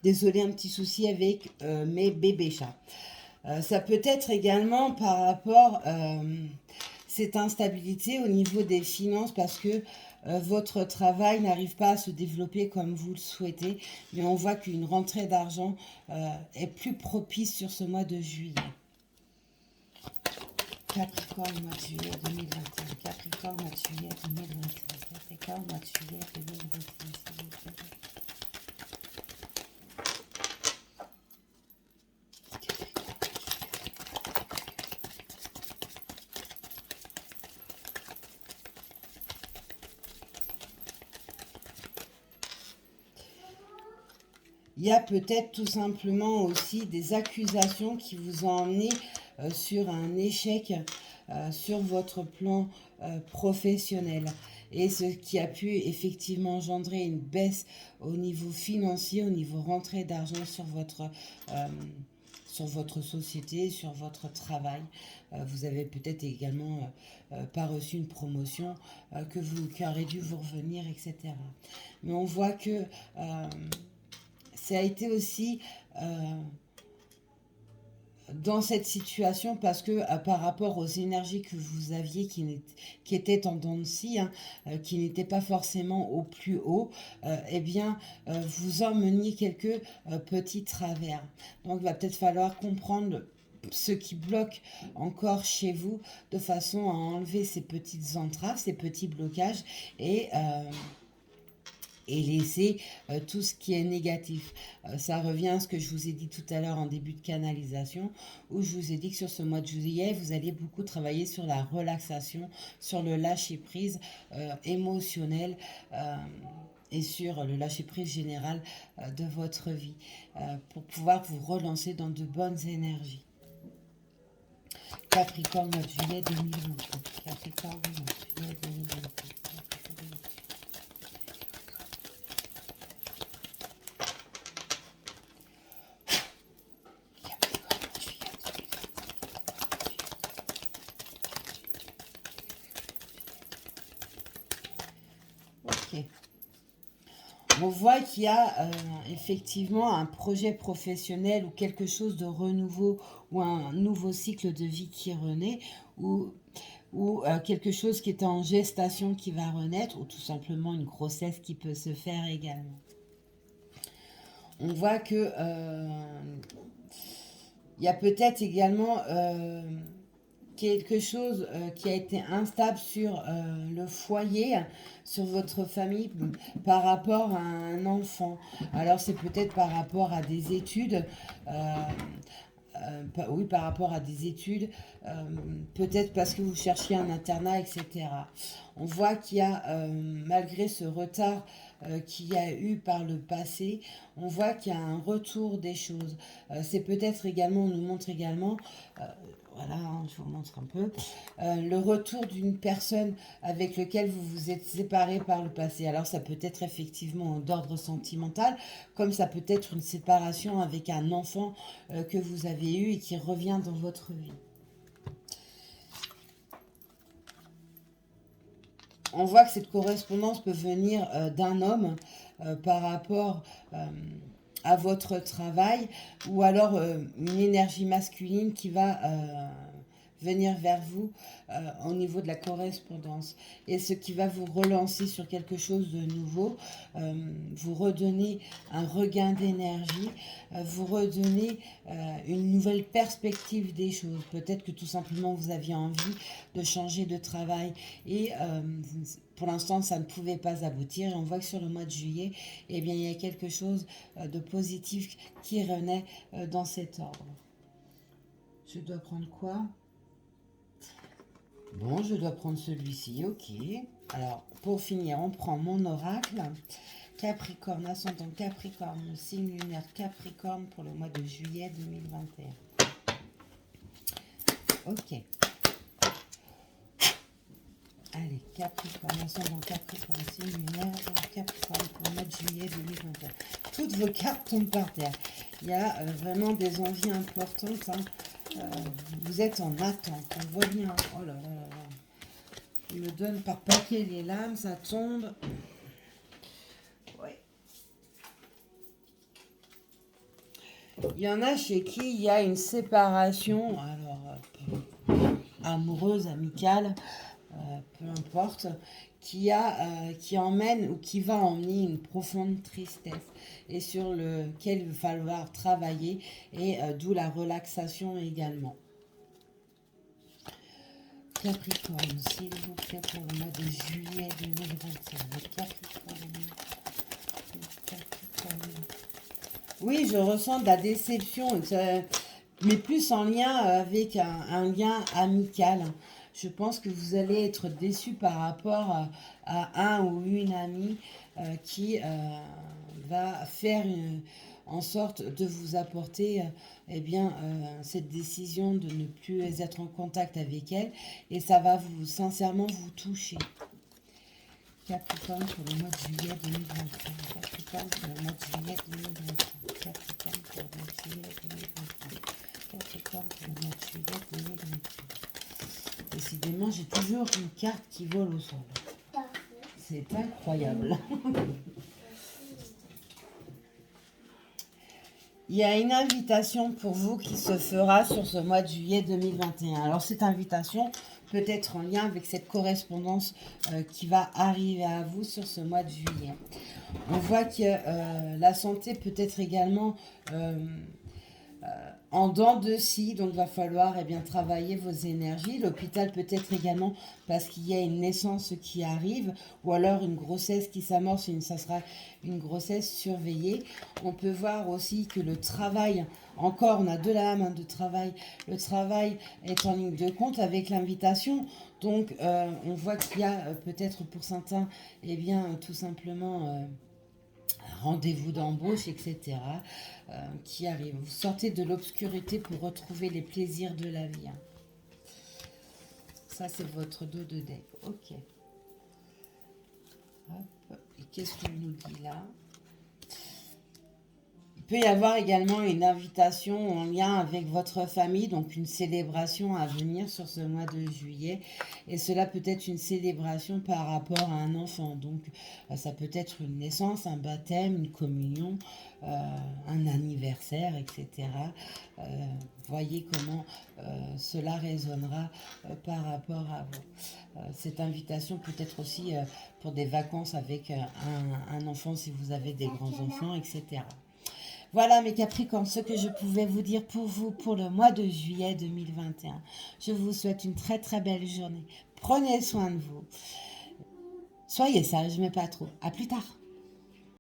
Désolée, un petit souci avec mes bébés chats. Ça peut être également par rapport cette instabilité au niveau des finances parce que votre travail n'arrive pas à se développer comme vous le souhaitez. Mais on voit qu'une rentrée d'argent est plus propice sur ce mois de juillet. Capricorne, mois de juillet 2021. Capricorne, mois de juillet 2021. Capricorne, mois de juillet 2021. Il y a peut-être tout simplement aussi des accusations qui vous ont emmené sur un échec sur votre plan professionnel. Et ce qui a pu effectivement engendrer une baisse au niveau financier, au niveau rentrée d'argent sur votre société, sur votre travail. Vous avez peut-être également pas reçu une promotion qui aurait dû vous revenir, etc. Mais on voit que ça a été aussi dans cette situation parce que par rapport aux énergies que vous aviez qui étaient en dents de scie, hein, qui n'étaient pas forcément au plus haut, eh bien, vous emmeniez quelques petits travers. Donc, il va peut-être falloir comprendre ce qui bloque encore chez vous de façon à enlever ces petites entraves, ces petits blocages et laisser tout ce qui est négatif. Ça revient à ce que je vous ai dit tout à l'heure en début de canalisation, où je vous ai dit que sur ce mois de juillet, vous allez beaucoup travailler sur la relaxation, sur le lâcher-prise émotionnel et sur le lâcher-prise général de votre vie, pour pouvoir vous relancer dans de bonnes énergies. Capricorne, mois de juillet 2023. Capricorne, mois de juillet 2023. Ok. On voit qu'il y a effectivement un projet professionnel ou quelque chose de renouveau ou un nouveau cycle de vie qui renaît ou quelque chose qui est en gestation qui va renaître ou tout simplement une grossesse qui peut se faire également. On voit que il y a peut-être également quelque chose qui a été instable sur le foyer, sur votre famille par rapport à un enfant. Alors c'est peut-être par rapport à des études. Oui, par rapport à des études, peut-être parce que vous cherchiez un internat, etc. On voit qu'il y a, malgré ce retard qu'il y a eu par le passé, on voit qu'il y a un retour des choses. C'est peut-être également, on nous montre également, voilà, hein, je vous montre un peu, le retour d'une personne avec laquelle vous vous êtes séparé par le passé. Alors ça peut être effectivement d'ordre sentimental, comme ça peut être une séparation avec un enfant que vous avez eu et qui revient dans votre vie. On voit que cette correspondance peut venir d'un homme par rapport à votre travail ou alors une énergie masculine qui va venir vers vous au niveau de la correspondance et ce qui va vous relancer sur quelque chose de nouveau, vous redonner un regain d'énergie, vous redonner une nouvelle perspective des choses. Peut-être que tout simplement vous aviez envie de changer de travail et pour l'instant ça ne pouvait pas aboutir et on voit que sur le mois de juillet, eh bien, il y a quelque chose de positif qui renaît dans cet ordre. Je dois prendre quoi? Bon, je dois prendre celui-ci, ok. Alors, pour finir, on prend mon oracle. Capricorne, ascendant Capricorne, signe lunaire Capricorne pour le mois de juillet 2021. Ok. Allez, Capricorne, ascendant Capricorne, signe lunaire Capricorne pour le mois de juillet 2021. Toutes vos cartes tombent par terre. Il y a vraiment des envies importantes. Hein. Vous êtes en attente. On voit bien. Oh là là là là. Il me donne par paquet les lames, ça tombe. Ouais. Il y en a chez qui il y a une séparation, alors amoureuse, amicale, peu importe, qui emmène ou qui va emmener une profonde tristesse et sur lequel il va falloir travailler et d'où la relaxation également. Capricorne, s'il vous plaît, pour le mois de juillet 2021. Capricorne. Oui, je ressens de la déception, mais plus en lien avec un lien amical. Je pense que vous allez être déçu par rapport à un ou une amie qui va faire en sorte de vous apporter cette décision de ne plus être en contact avec elle et ça va sincèrement vous toucher. Capricorne pour le mois de juillet 2021. Capricorne pour le mois de juillet 2021. Capricorne pour le mois de juillet 2021. Capricorne pour le mois de juillet 2021. Décidément, j'ai toujours une carte qui vole au sol. C'est incroyable. Il y a une invitation pour vous qui se fera sur ce mois de juillet 2021. Alors cette invitation peut être en lien avec cette correspondance qui va arriver à vous sur ce mois de juillet. On voit que la santé peut être également en dents de scie, donc il va falloir travailler vos énergies. L'hôpital peut être également parce qu'il y a une naissance qui arrive ou alors une grossesse qui s'amorce, ça sera une grossesse surveillée. On peut voir aussi que le travail, encore on a de l'âme de travail, le travail est en ligne de compte avec l'invitation. Donc on voit qu'il y a peut-être pour certains, tout simplement... rendez-vous d'embauche, etc., qui arrive. Vous sortez de l'obscurité pour retrouver les plaisirs de la vie. Ça, c'est votre dos de deck. Ok. Hop. Et qu'est-ce qu'on nous dit là? Il peut y avoir également une invitation en lien avec votre famille, donc une célébration à venir sur ce mois de juillet. Et cela peut être une célébration par rapport à un enfant. Donc ça peut être une naissance, un baptême, une communion, un anniversaire, etc. Voyez comment cela résonnera par rapport à vous. Cette invitation peut être aussi pour des vacances avec un enfant si vous avez des grands-enfants, etc. Voilà mes Capricornes, ce que je pouvais vous dire pour vous pour le mois de juillet 2021. Je vous souhaite une très très belle journée. Prenez soin de vous. Soyez sages, mais pas trop. À plus tard.